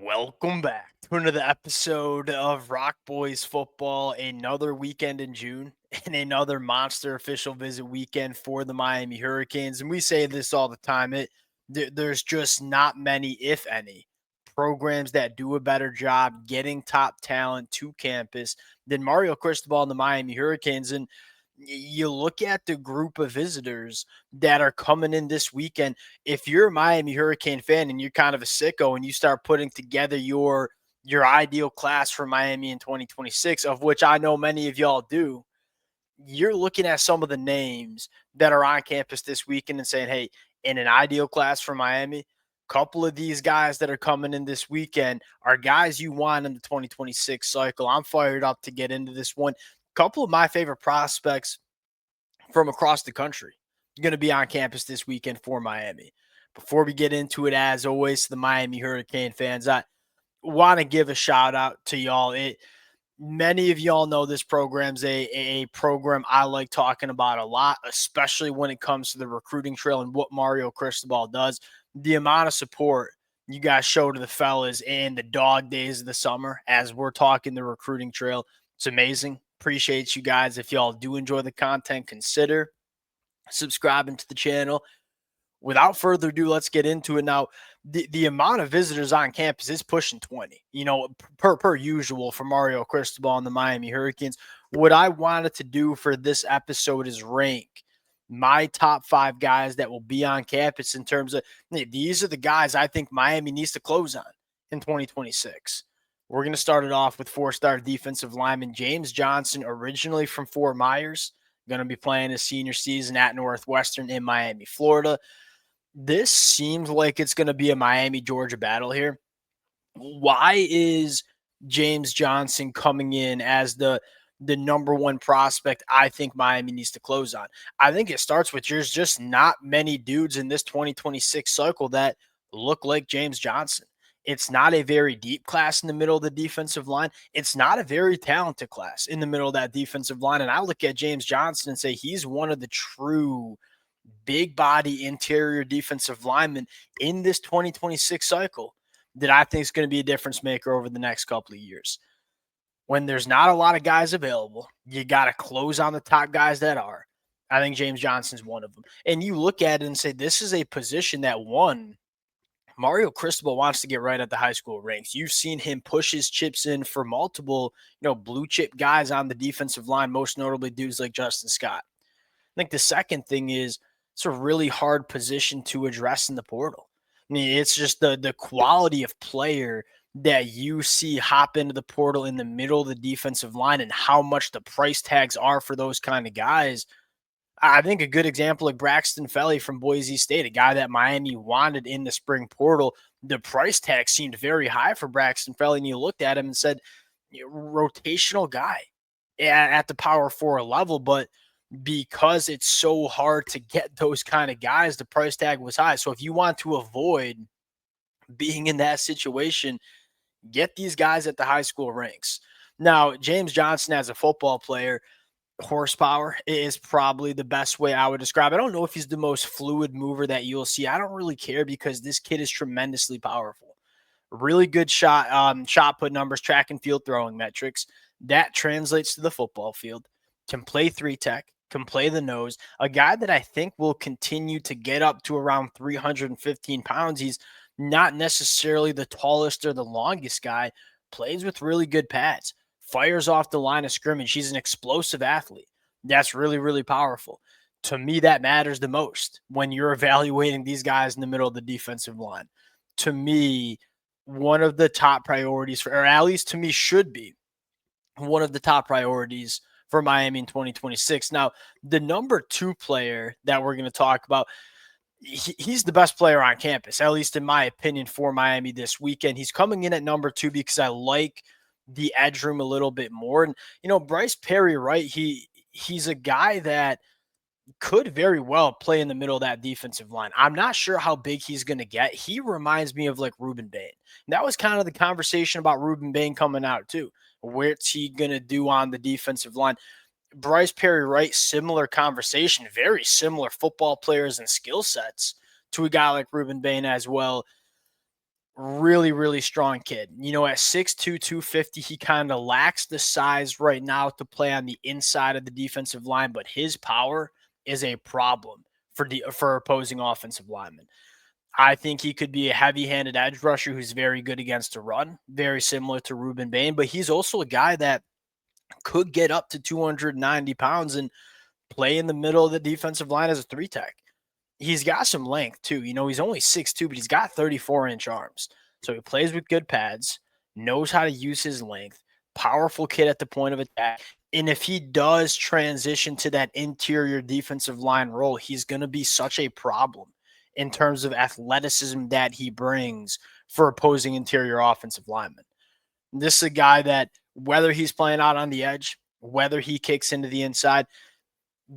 Welcome back to another episode of Rock Boys Football. Another weekend in June and another monster official visit weekend for the Miami Hurricanes. And we say this all the time. There's just not many, if any, programs that do a better job getting top talent to campus than Mario Cristobal and the Miami Hurricanes. And you look at the group of visitors that are coming in this weekend. If you're a Miami Hurricane fan and you're kind of a sicko and you start putting together your ideal class for Miami in 2026, of which I know many of y'all do, you're looking at some of the names that are on campus this weekend and saying, hey, in an ideal class for Miami, a couple of these guys that are coming in this weekend are guys you want in the 2026 cycle. I'm fired up to get into this one. A couple of my favorite prospects from across the country going to be on campus this weekend for Miami. Before we get into it, as always, to the Miami Hurricane fans, I want to give a shout out to y'all. Many of y'all know this program's a program I like talking about a lot, especially when it comes to the recruiting trail and what Mario Cristobal does. The amount of support you guys show to the fellas in the dog days of the summer as we're talking the recruiting trail, it's amazing. Appreciate you guys. If y'all do enjoy the content, consider subscribing to the channel. Without further ado, let's get into it now. The amount of visitors on campus is pushing 20, per usual for Mario Cristobal and the Miami Hurricanes. What I wanted to do for this episode is rank my top 5 guys that will be on campus in terms of these are the guys I think Miami needs to close on in 2026. We're going to start it off with 4-star defensive lineman James Johnson, originally from Fort Myers, going to be playing his senior season at Northwestern in Miami, Florida. This seems like it's going to be a Miami-Georgia battle here. Why is James Johnson coming in as the number one prospect I think Miami needs to close on? I think it starts with there's just not many dudes in this 2026 cycle that look like James Johnson. It's not a very deep class in the middle of the defensive line. It's not a very talented class in the middle of that defensive line. And I look at James Johnson and say he's one of the true big body interior defensive linemen in this 2026 cycle that I think is going to be a difference maker over the next couple of years. When there's not a lot of guys available, you got to close on the top guys that are. I think James Johnson's one of them. And you look at it and say, this is a position that Mario Cristobal wants to get right at the high school ranks. You've seen him push his chips in for multiple, blue chip guys on the defensive line, most notably dudes like Justin Scott. I think the second thing is it's a really hard position to address in the portal. I mean, it's just the quality of player that you see hop into the portal in the middle of the defensive line and how much the price tags are for those kind of guys. I think a good example like Braxton Felly from Boise State, a guy that Miami wanted in the spring portal. The price tag seemed very high for Braxton Felly, and you looked at him and said, rotational guy at the power 4 level, but because it's so hard to get those kind of guys, the price tag was high. So if you want to avoid being in that situation, get these guys at the high school ranks. Now, James Johnson as a football player, horsepower is probably the best way I would describe it. I don't know if he's the most fluid mover that you'll see. I don't really care because this kid is tremendously powerful. Really good shot put numbers, track and field throwing metrics. That translates to the football field. Can play 3-tech, can play the nose. A guy that I think will continue to get up to around 315 pounds. He's not necessarily the tallest or the longest guy. Plays with really good pads. Fires off the line of scrimmage. He's an explosive athlete. That's really, really powerful. To me, that matters the most when you're evaluating these guys in the middle of the defensive line. To me, one of the top priorities or at least to me should be one of the top priorities for Miami in 2026. Now, the number 2 player that we're going to talk about, he's the best player on campus, at least in my opinion, for Miami this weekend. He's coming in at number 2 because I like the edge room a little bit more. And, Bryce Perry, right? He's a guy that could very well play in the middle of that defensive line. I'm not sure how big he's going to get. He reminds me of like Ruben Bain. And that was kind of the conversation about Ruben Bain coming out too. What's he going to do on the defensive line? Bryce Perry, right? Similar conversation, very similar football players and skill sets to a guy like Ruben Bain as well. Really, really strong kid. At 6'2", 250, he kind of lacks the size right now to play on the inside of the defensive line, but his power is a problem for opposing offensive linemen. I think he could be a heavy-handed edge rusher who's very good against the run, very similar to Ruben Bain, but he's also a guy that could get up to 290 pounds and play in the middle of the defensive line as a three tech. He's got some length too. He's only 6'2", but he's got 34-inch arms. So he plays with good pads, knows how to use his length, powerful kid at the point of attack. And if he does transition to that interior defensive line role, he's going to be such a problem in terms of athleticism that he brings for opposing interior offensive linemen. This is a guy that, whether he's playing out on the edge, whether he kicks into the inside,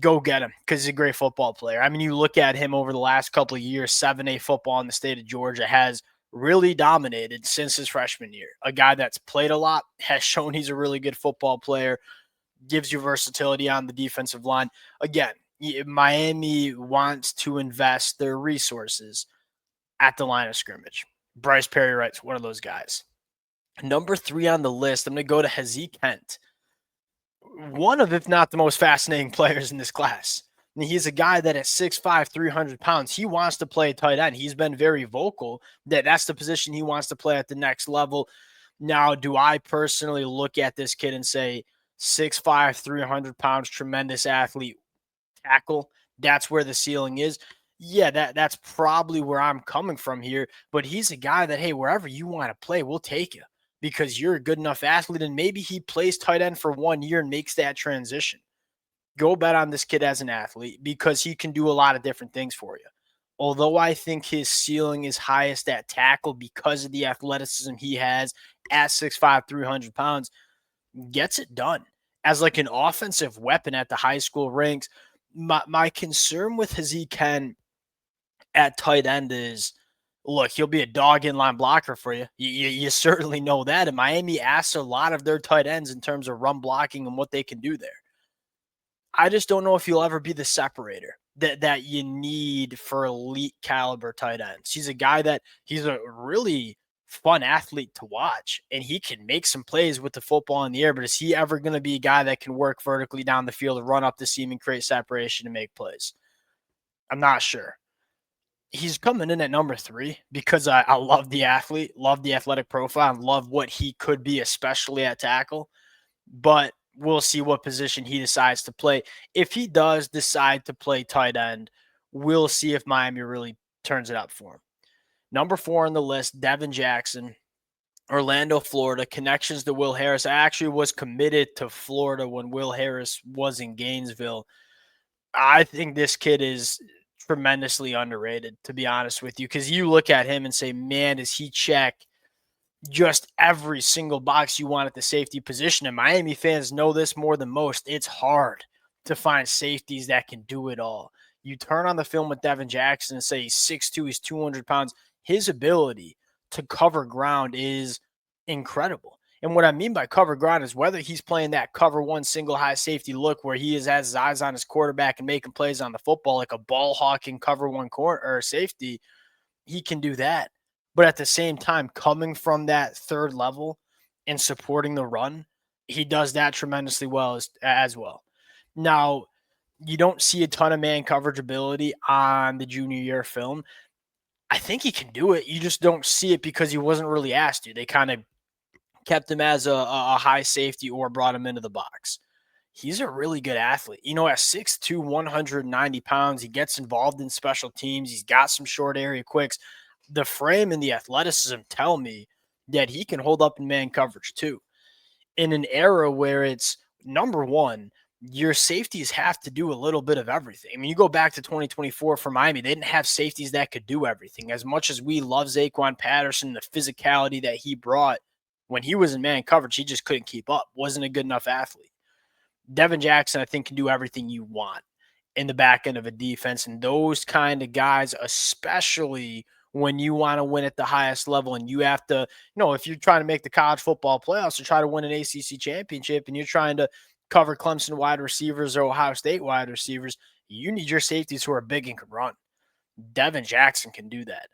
go get him because he's a great football player. I mean, you look at him over the last couple of years, 7A football in the state of Georgia has really dominated since his freshman year. A guy that's played a lot, has shown he's a really good football player, gives you versatility on the defensive line. Again, Miami wants to invest their resources at the line of scrimmage. Bryce Perry writes one of those guys. Number 3 on the list, I'm going to go to Hazique Kent. One of, if not the most fascinating players in this class. I mean, he's a guy that at 6'5", 300 pounds, he wants to play tight end. He's been very vocal that that's the position he wants to play at the next level. Now, do I personally look at this kid and say 6'5", 300 pounds, tremendous athlete, tackle, that's where the ceiling is? Yeah, that's probably where I'm coming from here. But he's a guy that, hey, wherever you want to play, we'll take you because you're a good enough athlete, and maybe he plays tight end for 1 year and makes that transition. Go bet on this kid as an athlete because he can do a lot of different things for you. Although I think his ceiling is highest at tackle because of the athleticism he has at 6'5", 300 pounds, gets it done. As like an offensive weapon at the high school ranks, my concern with Hazique Kent at tight end is, look, he'll be a dog inline blocker for you. You certainly know that. And Miami asks a lot of their tight ends in terms of run blocking and what they can do there. I just don't know if he'll ever be the separator that you need for elite caliber tight ends. He's a guy that he's a really fun athlete to watch, and he can make some plays with the football in the air, but is he ever going to be a guy that can work vertically down the field and run up the seam and create separation and make plays? I'm not sure. He's coming in at number 3 because I love the athlete, love the athletic profile, and love what he could be, especially at tackle. But we'll see what position he decides to play. If he does decide to play tight end, we'll see if Miami really turns it up for him. Number 4 on the list, Devin Jackson, Orlando, Florida, connections to Will Harris. I actually was committed to Florida when Will Harris was in Gainesville. I think this kid is tremendously underrated, to be honest with you, because you look at him and say, man, does he check just every single box you want at the safety position. And Miami fans know this more than most. It's hard to find safeties that can do it all. You turn on the film with Devin Jackson and say he's 6'2", he's 200 pounds. His ability to cover ground is incredible. And what I mean by cover ground is whether he's playing that cover 1 single high safety look where he has his eyes on his quarterback and making plays on the football like a ball hawking cover 1 corner or safety, he can do that. But at the same time, coming from that third level and supporting the run, he does that tremendously well as well. Now, you don't see a ton of man coverage ability on the junior year film. I think he can do it. You just don't see it because he wasn't really asked to. They kind of kept him as a high safety or brought him into the box. He's a really good athlete. At 6'2", 190 pounds, he gets involved in special teams. He's got some short area quicks. The frame and the athleticism tell me that he can hold up in man coverage too. In an era where it's, number 1, your safeties have to do a little bit of everything. I mean, you go back to 2024 for Miami, they didn't have safeties that could do everything. As much as we love Zaquan Patterson, the physicality that he brought when he was in man coverage, he just couldn't keep up. Wasn't a good enough athlete. Devin Jackson, I think, can do everything you want in the back end of a defense. And those kind of guys, especially when you want to win at the highest level and you have to, if you're trying to make the college football playoffs or try to win an ACC championship and you're trying to cover Clemson wide receivers or Ohio State wide receivers, you need your safeties who are big and can run. Devin Jackson can do that.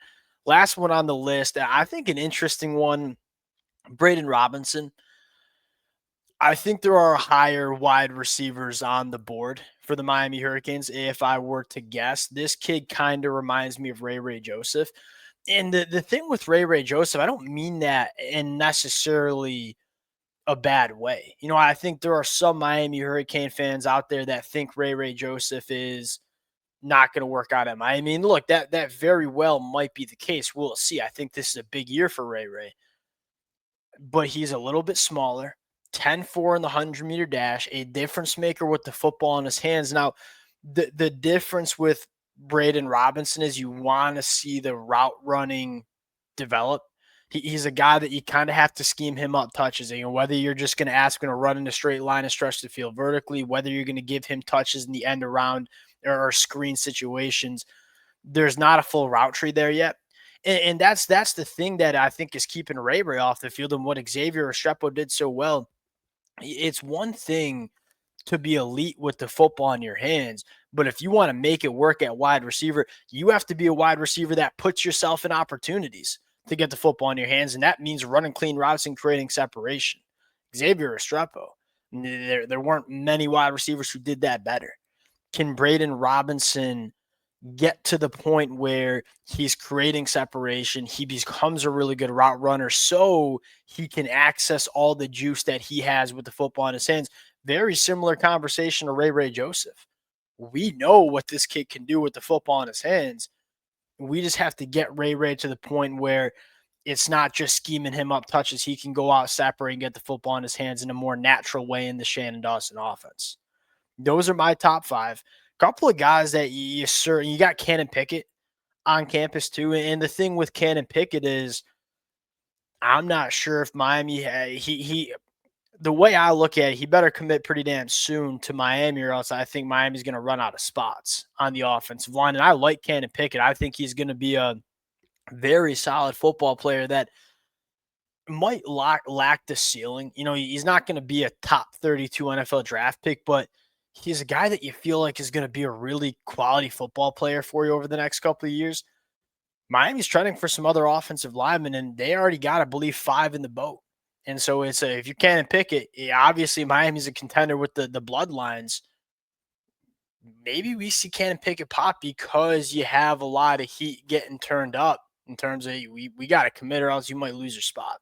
Last one on the list, I think an interesting one, Braden Robinson. I think there are higher wide receivers on the board for the Miami Hurricanes. If I were to guess, this kid kind of reminds me of Ray Joseph. And the thing with Ray Joseph, I don't mean that in necessarily a bad way. I think there are some Miami Hurricane fans out there that think Ray Joseph is not going to work out at Miami. I mean, look, that very well might be the case. We'll see. I think this is a big year for Ray, but he's a little bit smaller. 10-4 in the 100-meter dash, a difference maker with the football in his hands. Now, the difference with Braden Robinson is you want to see the route running develop. He's a guy that you kind of have to scheme him up touches. Whether you're just going to ask him to run in a straight line and stretch the field vertically, whether you're going to give him touches in the end around or screen situations, there's not a full route tree there yet. And that's the thing that I think is keeping Ray off the field, and what Xavier Restrepo did so well. It's one thing to be elite with the football in your hands, but if you want to make it work at wide receiver, you have to be a wide receiver that puts yourself in opportunities to get the football in your hands, and that means running clean routes and creating separation. Xavier Restrepo, there weren't many wide receivers who did that better. Can Braden Robinson get to the point where he's creating separation, he becomes a really good route runner so he can access all the juice that he has with the football in his hands? Very similar conversation to Ray Joseph. We know what this kid can do with the football in his hands. We just have to get Ray to the point where it's not just scheming him up touches. He can go out, separate, and get the football in his hands in a more natural way in the Shannon Dawson offense. Those are my top five. Couple of guys that you got Cannon Pickett on campus too. And the thing with Cannon Pickett is I'm not sure if Miami he the way I look at it, he better commit pretty damn soon to Miami, or else I think Miami's going to run out of spots on the offensive line. And I like Cannon Pickett. I think he's going to be a very solid football player that might lack the ceiling. He's not going to be a top 32 NFL draft pick, but he's a guy that you feel like is going to be a really quality football player for you over the next couple of years. Miami's trending for some other offensive linemen, and they already got, I believe, 5 in the boat. And so if you can't pick it, obviously Miami's a contender with the bloodlines. Maybe we see Cannon Pickett pop because you have a lot of heat getting turned up in terms of we got to commit or else you might lose your spot.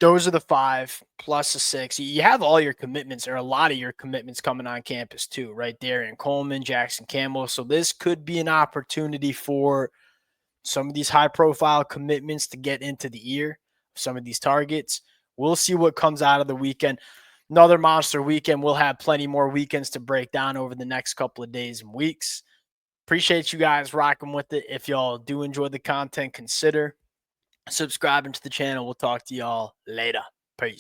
Those are the 5 plus the 6. You have all your commitments, or a lot of your commitments, coming on campus too, right there in Coleman, Jackson Campbell. So this could be an opportunity for some of these high-profile commitments to get into the ear of some of these targets. We'll see what comes out of the weekend. Another monster weekend. We'll have plenty more weekends to break down over the next couple of days and weeks. Appreciate you guys rocking with it. If y'all do enjoy the content, consider subscribing to the channel. We'll talk to y'all later.